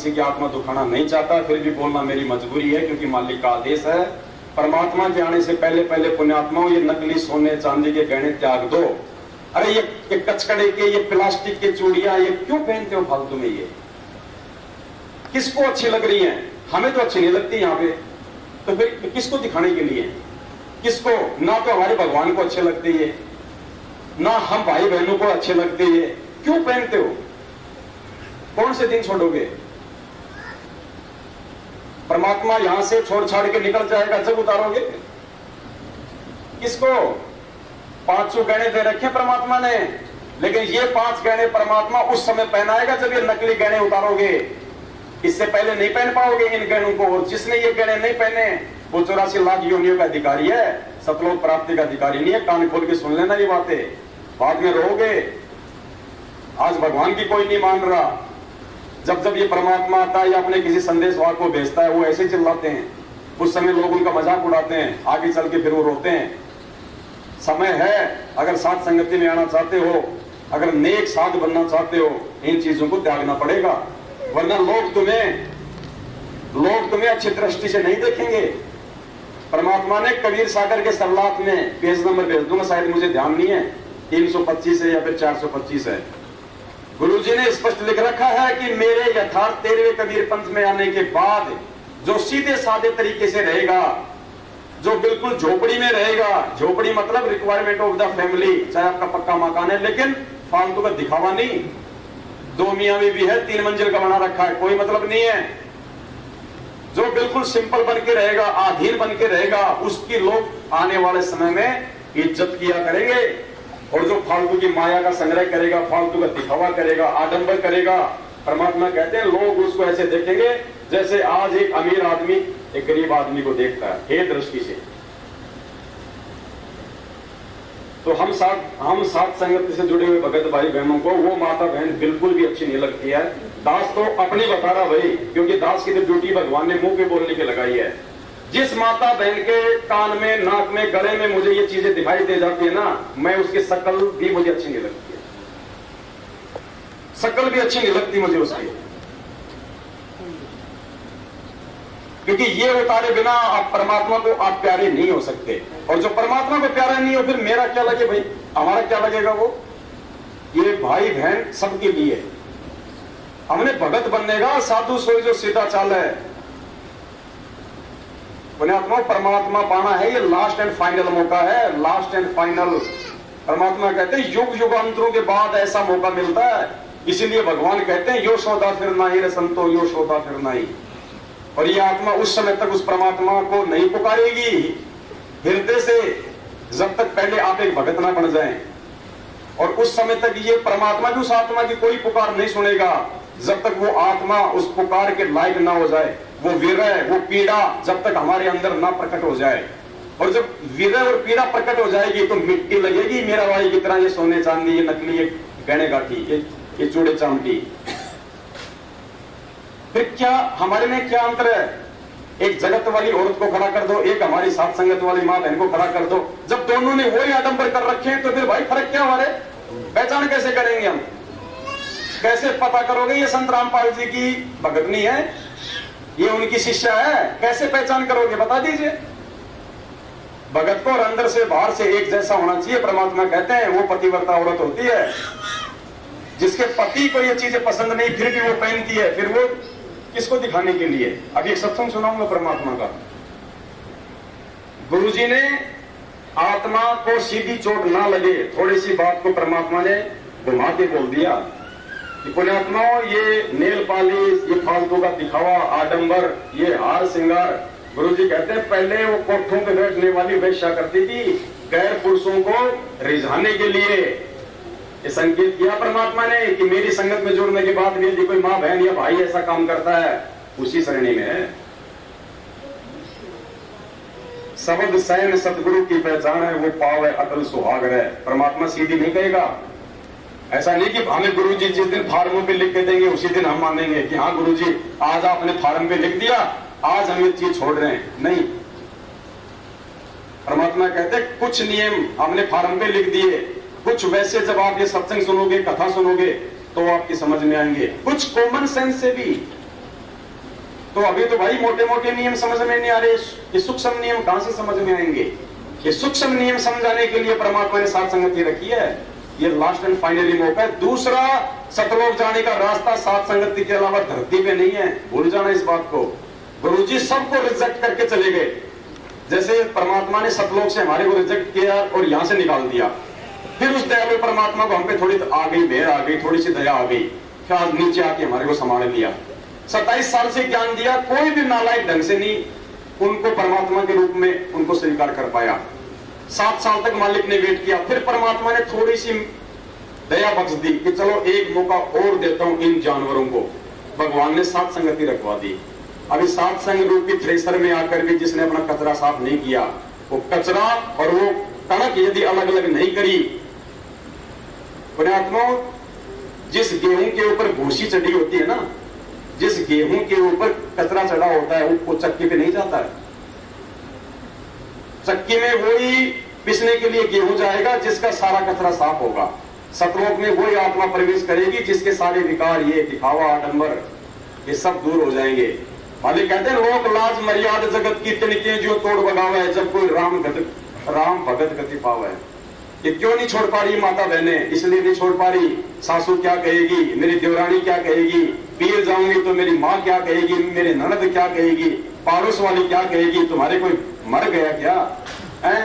किसी की आत्मा दुखाना नहीं चाहता, फिर भी बोलना मेरी मजबूरी है क्योंकि मालिक का आदेश है। परमात्मा के आने से पहले पहले पुण्यात्माओं, ये नकली सोने चांदी के गहने त्याग दो। अरे ये कचकड़े के, ये प्लास्टिक के चूड़ियां, ये क्यों पहनते हो फालतू में? ये किसको अच्छी लग रही हैं? हमें तो अच्छी नहीं लगती यहाँ पे, तो फिर किसको दिखाने के लिए? किसको? ना तो हमारे भगवान को अच्छे लगते हैं, ना हम भाई बहनों को अच्छे लगते हैं। क्यों पहनते हो? कौन से दिन छोड़ोगे? परमात्मा यहां से छोड़ छाड़ के निकल जाएगा जब उतारोगे। किसको? 500 गहने दे रखे परमात्मा ने, लेकिन ये 5 गहने परमात्मा उस समय पहनाएगा जब ये नकली गहने उतारोगे। इससे पहले नहीं पहन पाओगे इन गहनों को। और जिसने ये गहने नहीं पहने वो 84 लाख योनियों का अधिकारी है, सतलोक प्राप्ति का अधिकारी नहीं है। कान खोल के सुन लेना ये बातें, बाद में रोगे। आज भगवान की कोई नहीं मान रहा। जब जब ये परमात्मा आता है या अपने किसी संदेशवाहक को भेजता है, वो ऐसे चिल्लाते हैं। उस समय लोग उनका मजाक उड़ाते हैं, आगे चल के फिर वो रोते हैं। समय है, अगर साथ संगति में आना चाहते हो, अगर नेक साध बनना चाहते हो, इन चीजों को त्यागना पड़ेगा, वरना लोग तुम्हें अच्छी दृष्टि से नहीं देखेंगे। परमात्मा ने कबीर सागर के सल्लात में, पेज नंबर भेज दूंगा, शायद मुझे ध्यान नहीं है, 325 है या फिर 425 है, गुरु जी ने स्पष्ट लिख रखा है कि मेरे यथार्थ 13वें कबीर पंथ में आने के बाद जो सीधे साधे तरीके से रहेगा, जो बिल्कुल झोपड़ी में रहेगा, झोपड़ी मतलब रिक्वायरमेंट ऑफ द फैमिली, चाहे आपका पक्का मकान है लेकिन फालतू का दिखावा नहीं। 2 मियां बीवी है, 3 मंजिल का बना रखा है, कोई मतलब नहीं है। जो बिल्कुल सिंपल बन के रहेगा, अधीन बन के रहेगा, उसकी लोग आने वाले समय में इज्जत किया करेंगे। और जो फालतू की माया का संग्रह करेगा, फालतू का दिखावा करेगा, आडंबर करेगा, परमात्मा कहते हैं लोग उसको ऐसे देखेंगे जैसे आज एक अमीर आदमी एक गरीब आदमी को देखता है, हे दृष्टि से। तो हम साथ संगत से जुड़े हुए भगत भाई बहनों को वो माता बहन बिल्कुल भी अच्छी नहीं लगती है। दास तो अपनी बता रहा भाई, क्योंकि दास की तो ड्यूटी भगवान ने मुंह पे बोलने की लगाई है। जिस माता बहन के कान में, नाक में, गले में मुझे ये चीजें दिखाई दे जाती है ना, मैं उसकी शकल भी मुझे अच्छी नहीं लगती है, शकल भी अच्छी नहीं लगती मुझे उसकी, क्योंकि ये उतारे बिना आप परमात्मा को आप प्यारे नहीं हो सकते। और जो परमात्मा को प्यारा नहीं हो, फिर मेरा क्या लगे भाई, हमारा क्या लगेगा? वो ये भाई बहन सबके लिए हमने भगत बनने का, साधु सोई जो सीधा चाल है। पुण्यात्मा, परमात्मा पाना है ये लास्ट एंड फाइनल मौका है, लास्ट एंड फाइनल। परमात्मा कहते हैं युग युगांतरों के बाद ऐसा मौका मिलता है, इसीलिए भगवान कहते हैं यो सौदा फिर नाही रे संतो, यो सौदा फिर नाही। और ये आत्मा उस समय तक उस परमात्मा को नहीं पुकारेगी हृदय से, जब तक पहले आप एक भगत ना बन जाएं। और उस समय तक ये परमात्मा की, उस आत्मा की कोई पुकार नहीं सुनेगा जब तक वो आत्मा उस पुकार के लायक ना हो जाए। वो विरह, वो पीड़ा जब तक हमारे अंदर ना प्रकट हो जाए। और जब विरह और पीड़ा प्रकट हो जाएगी तो मिट्टी लगेगी मेरा भाई की तरह, ये सोने चांदी, ये नकली, ये गहने गाठी, ये चूड़े चांदी। फिर क्या हमारे में क्या अंतर है? एक जगत वाली औरत को खड़ा कर दो, एक हमारी साथ संगत वाली मां बहन को खड़ा कर दो। जब दोनों ने वही आडंबर कर रखे हैं तो फिर भाई फर्क क्या? हमारे पहचान कैसे करेंगे हम? कैसे पता करोगे ये संत रामपाल जी की भगतनी है, ये उनकी शिष्या है? कैसे पहचान करोगे? बता दीजिए। भगत को और अंदर से बाहर से एक जैसा होना चाहिए। परमात्मा कहते हैं वो पतिव्रता औरत होती है जिसके पति को ये चीजें पसंद नहीं, फिर भी वो पहनती है। फिर वो किसको दिखाने के लिए? अभी एक सत्संग सुनाऊंगा परमात्मा का। गुरुजी ने आत्मा को सीधी चोट ना लगे, थोड़ी सी बात को परमात्मा ने घुमा के बोल दिया कि पुण्यात्माओं, ये नेल पालिश, ये फालतू का दिखावा, आडंबर, ये हार श्रृंगार, गुरुजी कहते हैं पहले वो कोठों पे बैठने वाली वेश्या करती थी गैर पुरुषों को रिझाने के लिए। ये संकेत किया परमात्मा ने कि मेरी संगत में जुड़ने के बाद भी यदि कोई माँ बहन या भाई ऐसा काम करता है, उसी श्रेणी में है। शब्द सैन सदगुरु की पहचान है, वो पाव है अटल सुहाग है। परमात्मा सीधी नहीं कहेगा। ऐसा नहीं कि हमें गुरुजी जिस दिन फार्मों पे लिख के देंगे उसी दिन हम मानेंगे कि हाँ गुरुजी आज आपने फार्म पे लिख दिया, आज हम ये चीज छोड़ रहे हैं। नहीं, परमात्मा कहते कुछ नियम हमने फार्म पे लिख दिए, कुछ वैसे जब आप ये सत्संग सुनोगे, कथा सुनोगे तो आपकी समझ में आएंगे। कुछ कॉमन सेंस से भी तो अभी तो भाई मोटे मोटे नियम समझ में नहीं आ रहे, ये सूक्ष्म नियम कहां से समझ में आएंगे? ये सूक्ष्म नियम समझाने के लिए परमात्मा ने सात संगति रखी है। ये लास्ट एंड फाइनली मौका है। दूसरा सतलोक जाने का रास्ता सात संगति के अलावा धरती पे नहीं है, भूल जाना इस बात को। गुरुजी सबको रिजेक्ट करके चले गए। जैसे परमात्मा ने सतलोक से हमारे को रिजेक्ट किया और यहां से निकाल दिया, फिर उस दयालु परमात्मा को हम पे थोड़ी आ गई मेहर आ गई, थोड़ी सी दया आ गई, फिर आज नीचे आके हमारे को संभाल लिया। 27 साल से ज्ञान दिया, कोई भी नालायक ढंग से नहीं उनको परमात्मा के रूप में उनको स्वीकार कर पाया। 7 साल तक मालिक ने वेट किया, फिर परमात्मा ने थोड़ी सी दया बख्श दी कि चलो एक मौका और देता हूं इन जानवरों को। भगवान ने सात संगति रखवा दी। अभी सात संग रूपी थ्रेसर में आकर भी जिसने अपना कचरा साफ नहीं किया, वो कचरा और वो कणक यदि अलग अलग नहीं करी, पुण्यात्मा, जिस गेहूं के ऊपर भूसी चढ़ी होती है ना, जिस गेहूं के ऊपर कचरा चढ़ा होता है वो चक्की पे नहीं जाता है। चक्की में वही पिसने के लिए गेहूं जाएगा जिसका सारा कचरा साफ होगा। सतलोक में वही आत्मा प्रवेश करेगी जिसके सारे विकार, ये दिखावा, आडंबर, ये सब दूर हो जाएंगे। मालिक कहते हैं लोक लाज मर्यादा जगत की तिनके जो तोड़ बगावे है, जब कोई राम भगत गति पावे। ये क्यों नहीं छोड़ पा रही माता बहने? इसलिए नहीं छोड़ पा रही। सासू क्या कहेगी, मेरी देवरानी क्या कहेगी, पीर जाऊंगी तो मेरी माँ क्या कहेगी, मेरे ननद क्या कहेगी, पड़ोस वाली क्या कहेगी, तुम्हारे कोई मर गया क्या है?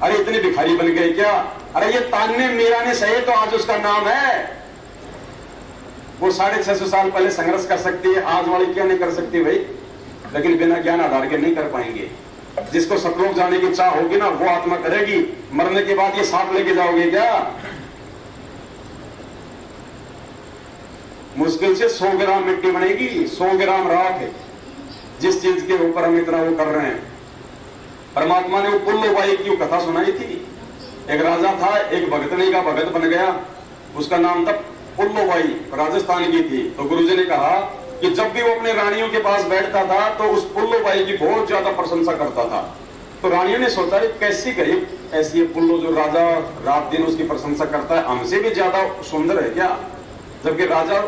अरे इतने भिखारी बन गए क्या? अरे ये तान्ने मीरा ने सही तो आज उसका नाम है। वो 650 साल पहले संघर्ष कर सकती है, आज वाली क्या नहीं कर सकती भाई? लेकिन बिना ज्ञान आधार के नहीं कर पाएंगे। जिसको सतलोक जाने की चाह होगी ना, वो आत्मा करेगी। मरने के बाद ये साथ लेके जाओगे क्या? मुश्किल से 100 ग्राम मिट्टी बनेगी, 100 ग्राम राख, जिस चीज के ऊपर हम इतना वो कर रहे हैं। परमात्मा ने वो पुल्लोबाई की कथा सुनाई थी। एक राजा था, एक भगतनी का भगत बन गया, उसका नाम था पुल्लोबाई, राजस्थान की थी। तो गुरुजी ने कहा कि जब भी वो अपने रानियों के पास बैठता था तो उस पुल्लोबाई की बहुत ज्यादा प्रशंसा करता था। तो रानियों ने सोचा कैसी गरीब ऐसी है पुल्लो जो राजा रात दिन उसकी प्रशंसा करता है, हमसे भी ज्यादा सुंदर है क्या? जबकि राजा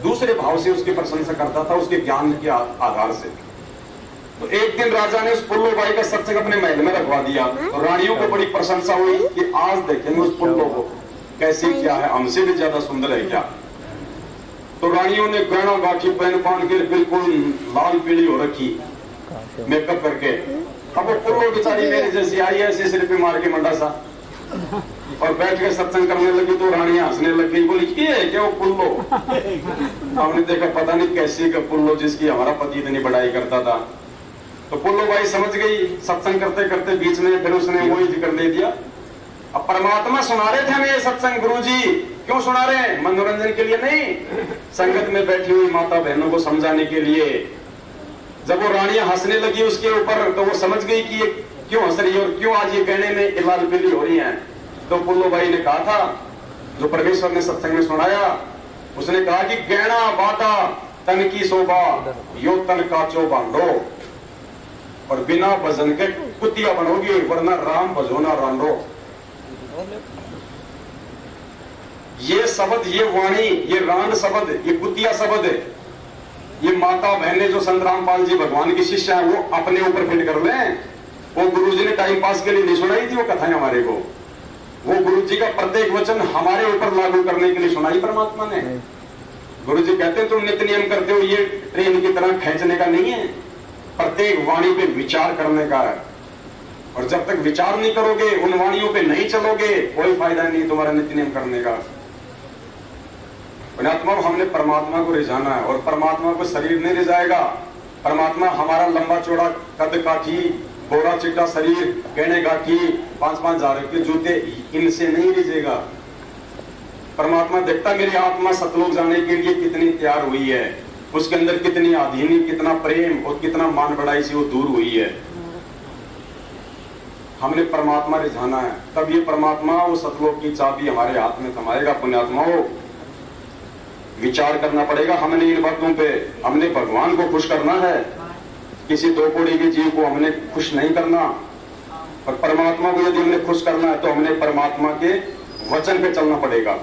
दूसरे भाव से उसकी प्रशंसा करता था, उसके ज्ञान के आधार से। तो एक दिन राजा ने उस पुल्लोबाई का सत्संग अपने महल में रखवा दिया। तो रानियों को बड़ी प्रशंसा हुई कि आज देखेंगे उस पुल्लो को कैसी क्या है, हमसे भी ज्यादा सुंदर है क्या? तो रानियों ने गहना गाठी पहन पान के बिल्कुल लाल पीली हो रखी मेकअप करके। अब वो पुल्लो बेचारी मेरी जैसी आई ऐसे सिर पे मार के मंडा सा और बैठ के सत्संग करने लगी। तो रानियां हंसने लग गई, बोली ये है क्या वो पुल्लो? हमने देखा पता नहीं कैसी का पुल्लो जिसकी हमारा पति इतनी बड़ाई करता था। तो पुल्लो भाई समझ गई, सत्संग करते करते बीच में फिर उसने वही जिक्र दे दिया। अब परमात्मा सुना रहे थे हमें ये सत्संग, गुरुजी क्यों सुना रहे हैं? मनोरंजन के लिए नहीं, संगत में बैठी हुई माता बहनों को समझाने के लिए। जब वो रानियां हंसने लगी उसके ऊपर तो वो समझ गई कि ये क्यों हंस रही है और क्यों आज ये गहने में लाल पीली हो रही हैं। तो पुल्लो भाई ने कहा था, जो परमेश्वर ने सत्संग में सुनाया, उसने कहा कि गहना बाटा तन की शोभा, यो तन काचो बांधो, और बिना भजन के कुतिया बनोगी, वरना राम भजोना रांडो। ये शब्द, ये वाणी, ये रांड शब्द, ये कुतिया शब्द, ये माता बहने जो संत रामपाल जी भगवान की शिष्य है वो अपने ऊपर फिट कर लें। वो गुरुजी ने टाइम पास के लिए नहीं सुनाई थी वो कथाएं हमारे को, वो गुरुजी का प्रत्येक वचन हमारे ऊपर लागू करने के लिए सुनाई परमात्मा ने। गुरुजी कहते हैं तुम नित्य नियम करते हो, ये ट्रेन की तरह खींचने का नहीं है, प्रत्येक वाणी पे विचार करने का है। और जब तक विचार नहीं करोगे, उन वाणियों पे नहीं चलोगे, कोई फायदा नहीं तुम्हारा नित्य नियम करने का। पुण्यात्मा, हमने परमात्मा को रिझाना है और परमात्मा को शरीर नहीं रिझाएगा। परमात्मा हमारा लंबा चौड़ा कद काठी, गोरा चिट्टा शरीर, गहने गाठी, 5-5 हजार के जूते, इनसे नहीं रिझेगा। परमात्मा देखता मेरी आत्मा सतलोक जाने के लिए कितनी तैयार हुई है, उसके अंदर कितनी आधीनी, कितना प्रेम और कितना मान बढ़ाई से वो दूर हुई है। हमने परमात्मा रिझाना है, तब ये परमात्मा वो सतलोक की चाबी हमारे हाथ में थमाएगा। पुण्यात्माओं, विचार करना पड़ेगा हमने इन बातों पे। हमने भगवान को खुश करना है, किसी दो कोड़ी के जीव को हमने खुश नहीं करना। और परमात्मा को यदि हमने खुश करना है तो हमने परमात्मा के वचन पे चलना पड़ेगा।